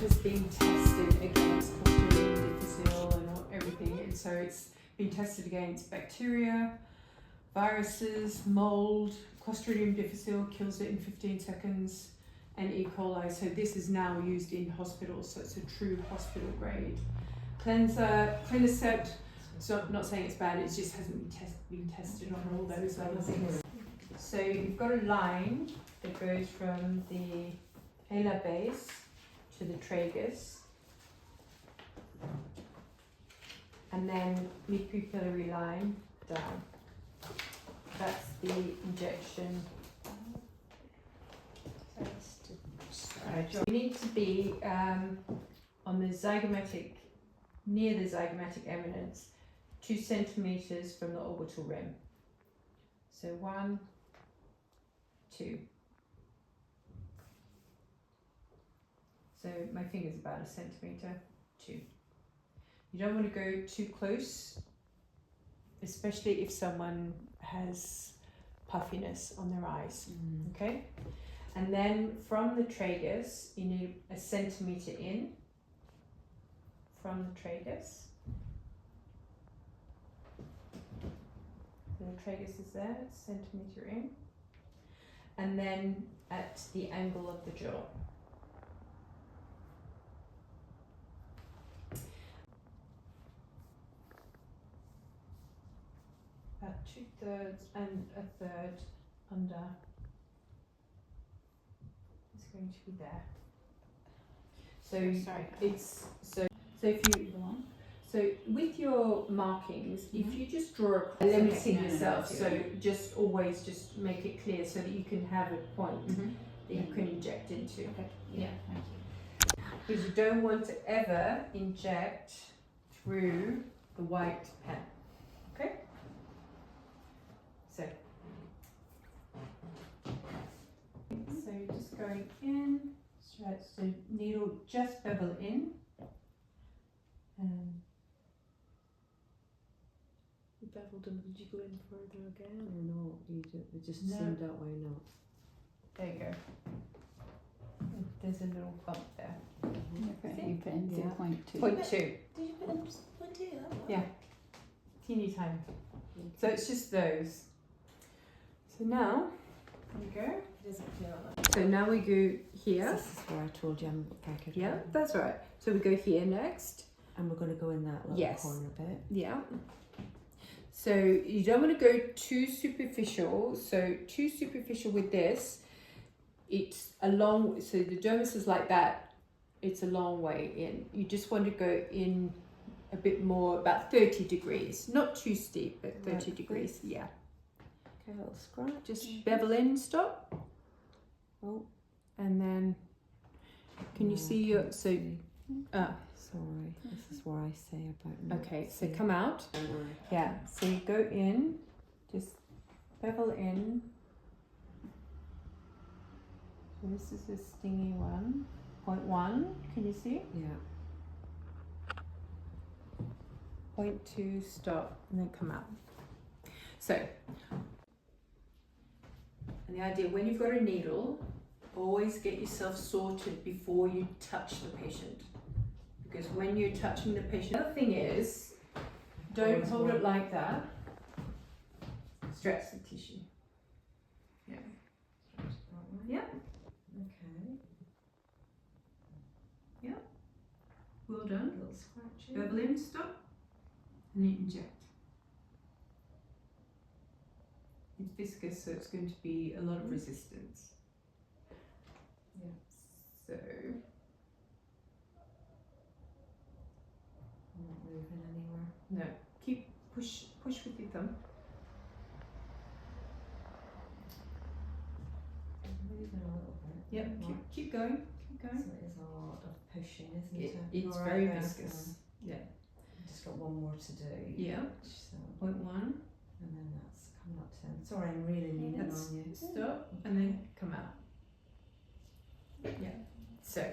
has been tested against Clostridium difficile and everything, and so it's been tested against bacteria, viruses, mold. Clostridium difficile kills it in 15 seconds, and E. coli. So this is now used in hospitals, so it's a true hospital grade cleanser. Clinicept. So I'm not saying it's bad, it just hasn't been tested on all those other things. So you've got a line that goes from the alar base to the tragus, and then mid-pupillary line down. That's the injection. You need to be on the zygomatic, near the zygomatic eminence, 2 centimeters from the orbital rim. So 1, 2. So my finger's about 1 centimeter, 2. You don't want to go too close, especially if someone has puffiness on their eyes. Okay? And then from the tragus, you need 1 centimeter in from the tragus. The tragus is there, 1 centimeter in. And then at the angle of the jaw. About 2/3 and 1/3 under is going to be there. So if you so with your markings, if you just draw a limiting yourself, so just always just make it clear so that you can have a point that you can inject into. Okay. Yeah. Thank you. Because you don't want to ever inject through the white pen. Okay? So you're just going in, straight, so needle just bevel in. You beveled them, did you go in further again or no? It just No. seemed that way, no. There you go. There's a little bump there. Okay, you put in Yeah. 0.2. 0.2. Did you put in just 0.2? Yeah. Teeny tiny. So it's just those. So now, there we go. It isn't clear on that. So now we go here. This is where I told you if I could. Yeah, that's right. So we go here next. And we're going to go in that little Yes. corner bit. Yeah. So you don't want to go too superficial. So too superficial with this, it's a long, so the dermis is like that, it's a long way in. You just want to go in a bit more, about 30 degrees. Not too steep, but 30 degrees, yeah. Okay, a little scratch. Just bevel in, stop. Oh. And then, can you see your, so, Sorry, this is where I say about not okay, so seeing. come out. Yeah, so you go in, just bevel in. So this is a stingy one. 0.1, can you see? Yeah. 0.2, stop, and then come out. So, and the idea, when you've got a needle, always get yourself sorted before you touch the patient. Because when you're touching the patient, the other thing is, don't hold it like that. Stretch the tissue. Yeah. Yeah. Okay. Yeah. Well done. A little scratch. Bevel in, stop, and then inject. It's viscous, so it's going to be a lot of resistance. Yeah. So, Not moving anywhere. no, keep push with your thumb. Moving a little bit. Yep, Not keep going, So it is a lot of pushing, isn't it? It's All very right there, viscous. so Yeah. just got one more to do. Yeah. So, 0.1, and then that's coming up to. Sorry, I'm really leaning That's- on you. stop, and then come out. Yeah. So,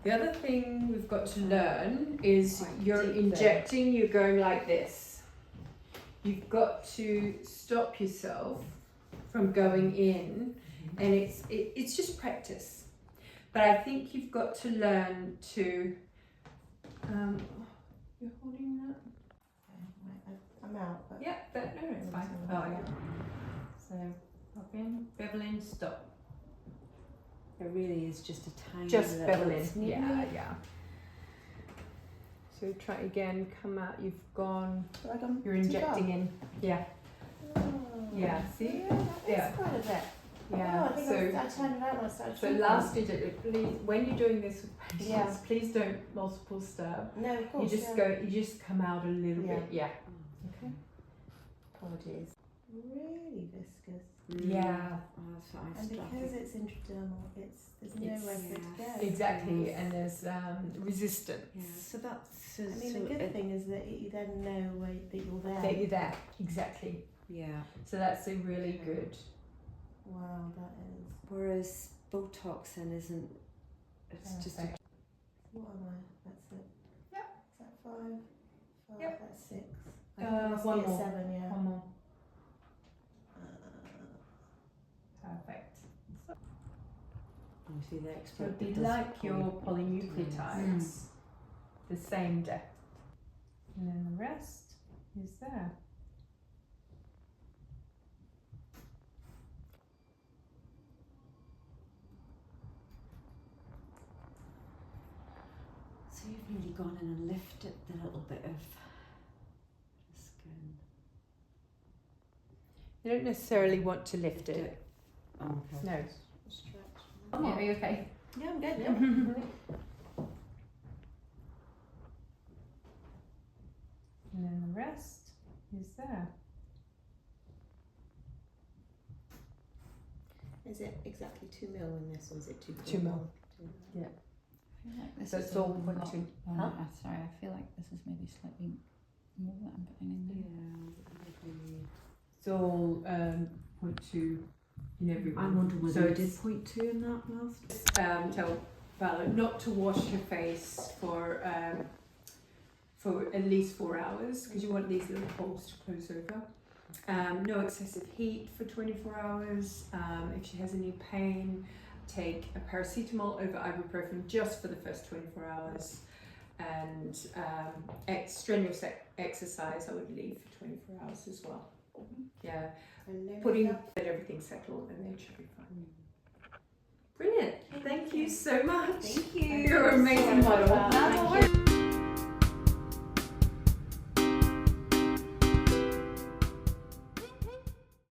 the other thing we've got to learn is Quite you're deep there. injecting, you're going like this. You've got to stop yourself from going in, and it's just practice. But I think you've got to learn to. You're holding that. I'm out. But Yeah, but no, it's fine. Oh yeah. So pop in, bevel in, stop. It really is just a tiny Just little bevel in. snip. Yeah. So try again. Come out. You've gone. Like I'm You're injecting in. Yeah. Oh. Yeah. See. Yeah, that Yeah. is quite a bit. Yeah. Oh, I think So. I turned it out when I started. So drinking. last injector, please, when you're doing this with patients, Yeah. please don't multiple stab. No, of course. You just yeah. go. You just come out a little Yeah. bit. Yeah. Okay. Apologies. Really viscous. Yeah. Oh, that's what I And started. because it's intradermal, there's nowhere for it to go. Exactly, and there's resistance. Yeah, so that's I mean, the good thing is that you then know that you're there. That you're there. Exactly. yeah. So that's a really good. Wow, that is. Whereas Botox then isn't. It's just a Perfect. What am I? That's it. Yep. Is that 5? 5. Yep. That's 6. One more. 7. Yeah. One more. Uh, Perfect. obviously the So expert. it'd be that does like your polynucleotides, the same depth, and then the rest is there. So you've really gone in and lifted the little bit of the skin. You don't necessarily want to lift it. Oh, okay. No. stretch. Oh, are you okay? Yeah, I'm good. Yeah. And then the rest is there. Is it exactly 2 mil in this, or is it 2 2 mil. I feel like this So is it's all a lot 0.2. on Huh? it. Sorry, I feel like this is maybe slightly more that I'm putting in there. Yeah. It's all 0.2 in everyone. I'm wondering whether So we did it's- 0.2 in that last. Tell Vala not to wash your face for at least 4 hours because you want these little holes to close over. No excessive heat for 24 hours. If she has any pain, take a paracetamol over ibuprofen just for the first 24 hours. And strenuous exercise I would leave for 24 hours as well. Yeah, And no putting makeup? let everything settle and then she'll be fine. Brilliant. Thank you so much. Thank you. You're an amazing model. Thank you.